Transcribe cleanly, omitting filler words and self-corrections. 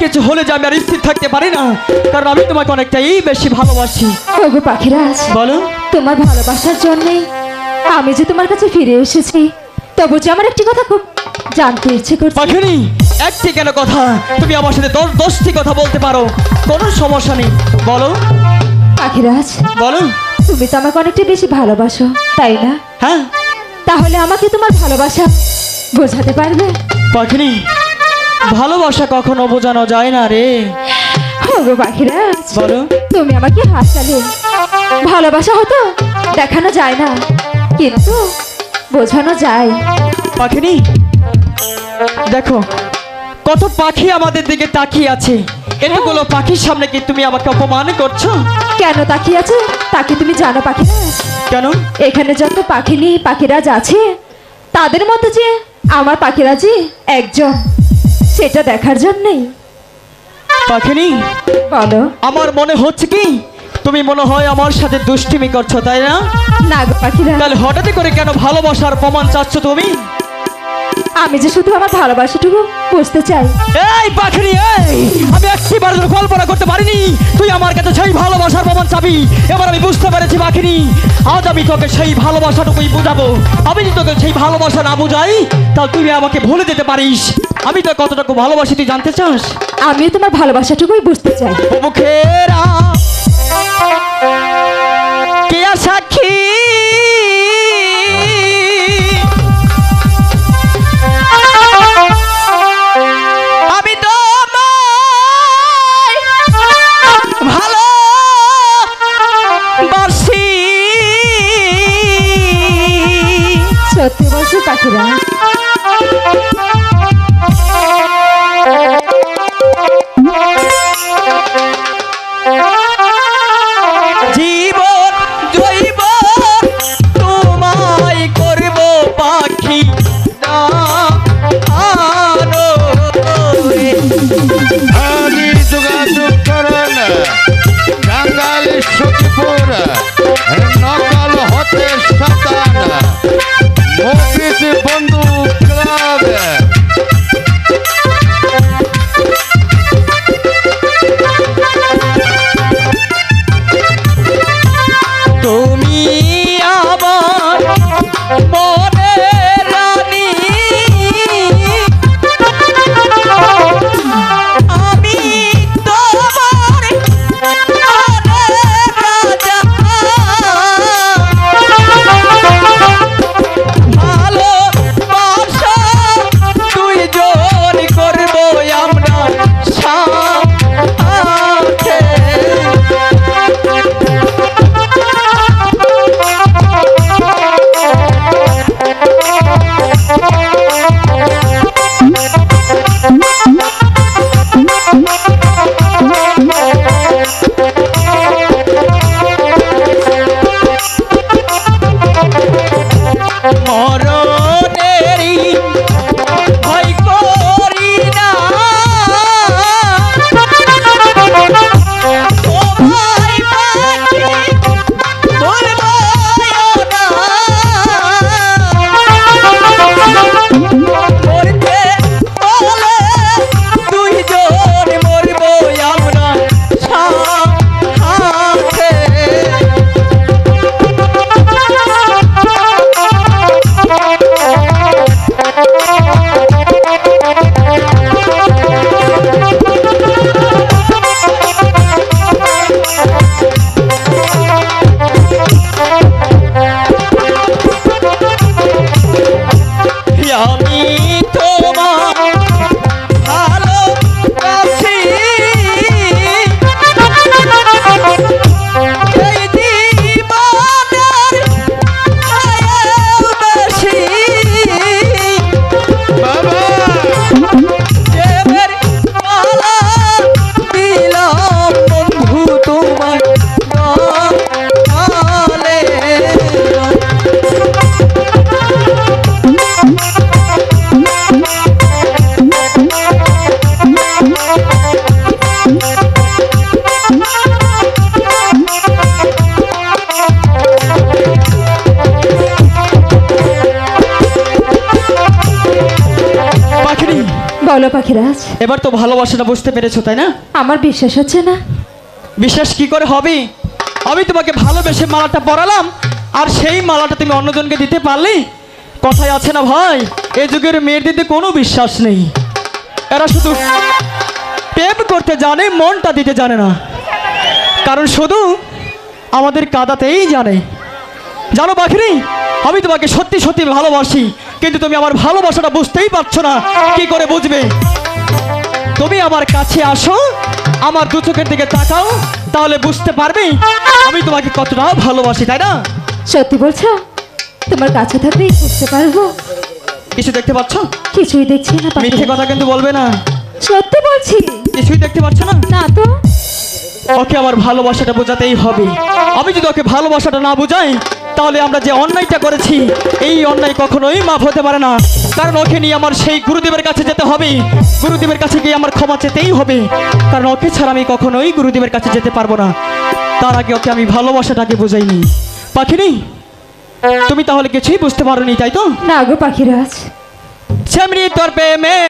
কিছু হলে যে আমি আর স্থির থাকতে পারি না, কারণ আমি তোমাকে অনেকটাই বেশি ভালোবাসি। ওগো পাখিরাজ, বলো। তোমার ভালোবাসার জন্যে আমি যে তোমার কাছে ফিরে এসেছি, তবু যে আমার একটি কথা খুব জানতে ইচ্ছে করছে। পাখিনি, একটি কেন কথা, তুমি আমার সাথে 10টি কথা বলতে পারো, কোনো সমস্যা নেই। বলো। পাখিরাজ, বলো। তুমি তো আমাকে অনেকটা বেশি ভালোবাসো, তাই না? হ্যাঁ। তাহলে আমাকে তোমার ভালোবাসা বোঝাতে পারবে? পাখিনি, ভালোবাসা কখনো বোঝানো যায় না রে। ওগো পাখিরাজ, বলো। তুমি আমাকে হাসালে। ভালোবাসা হতো দেখানো যায় না, কিন্তু বোঝানো যায়। পাখিনি, দেখো কত পাখি আমাদের দিকে তাকিয়ে আছে, এতগুলো পাখির সামনে কি তুমি আমাকে অপমান করছো? কেন তাকিয়ে আছে তাকে তুমি জানো পাখিরাজ? কেন? এখানে যত পাখিনি পাখিরাজ আছে, তাদের মধ্যে যে আমার পাখিরাজই একজন, সেটা দেখার জন্যই। পাখিনি, বলো। আমার মনে হচ্ছে কি তুমি মনে হয় আমার সাথে দুষ্টিমি করছো, তাই না? না গো পাখিরাজ, তাহলে হঠাৎ করে কেন ভালোবাসার প্রমাণ চাচ্ছ তুমি? আমি যে শুধু আমার ভালোবাসাটুকু বুঝতে চাই। এই পাখিনি, এই আমি একটিবার কল্পনা করতে পারিনি তুই আমার কাছে সেই ভালোবাসার প্রমাণ চাবি। এবার আমি বুঝতে পেরেছি পাখিনি, আজ আমি তোকে সেই ভালোবাসাটুকুই বুঝাবো। আমি যদি তোকে সেই ভালোবাসা না বুঝাই, তাহলে তুই আমাকে ভুলে যেতে পারিস। আমি তো কতটুকু ভালোবাসি তুই জানতে চাস? আমিও তোমার ভালোবাসাটুকুই বুঝতে চাই। মুখেরা কে আর সাক্ষী, আমি তো ভালো বাসি। সত্যি বলছো পাখিরাজ? জীবন জৈব তোমায় করব পাখি না আনো রে। আমি যোগাযোগ করেন টাঙ্গাইল সখীপুর নকল হতে সাতান মফিজ বন্ধু ক্লাব। তুমি আমার মনের রানী, আমি তোমার মনের রাজা। ভালোবাসা দুইজন করবো আমরা সাথে। মরণেরই ভয় করি না, তোমায় পাখি বলবো না। মরতে হলে দুইজন মরবো আমরা সাথে। বলো পাখিরাজ, এবার তো ভালোবাসাটা বুঝতে পেরেছো তাই না? আমার বিশ্বাস হচ্ছে না। বিশ্বাস কি করে হবে? আমি তোমাকে ভালোবেসে মালাটা পরালাম, আর সেই মালাটা তুমি অন্যজনকে দিতে পারলে? কথায় আছে না ভাই, এ যুগের মেয়েদের কোনো বিশ্বাস নেই। এরা শুধু প্রেম করতে জানে, মনটা দিতে জানে না। কারণ শুধু আমাদের কাঁদাতেই জানে। জানো পাখিনি, আমি তোমাকে সত্যি সত্যি ভালোবাসি, কিন্তু তুমি আমার ভালোবাসাটা বুঝতেই পারছো না। কি করে বুঝবে? তুমি আমার কাছে আসো, আমার দু চোখের দিকে তাকাও, তাহলে বুঝতে পারবে আমি তোমাকে কতটা ভালোবাসি, তাই না? সত্যি বলছো? তোমার কাছে থাকলেই বুঝতে পারবো। কিছু দেখতে পাচ্ছ? কিছুই দেখছি না মিথ্যে পাখিরাজ। কথা কিন্তু বলবে না। সত্যি বলছি। কিছুই দেখতে পাচ্ছ না? না তো। ওকে আমার ভালোবাসাটা বোঝাতেই হবে। আমি যদি ওকে ভালোবাসাটা না বোঝাই, তাহলে আমরা যে অন্যায়টা করেছি, এই অন্যায় কখনোই মাফ হতে পারে না। কারণ ওকে নিয়ে আমার সেই গুরুদেবের কাছে যেতে হবে। গুরুদেবের কাছে গিয়ে আমার ক্ষমা চেতেই হবে, কারণ ওকে ছাড়া আমি কখনোই গুরুদেবের কাছে যেতে পারবো না। তার আগে ওকে আমি ভালোবাসাটাকে বোঝাইনি। পাখিনি, তুমি তাহলে কিছুই বুঝতে পারোনি, তাই তো? না গো পাখিরাজ। সেমনি তোর প্রেমে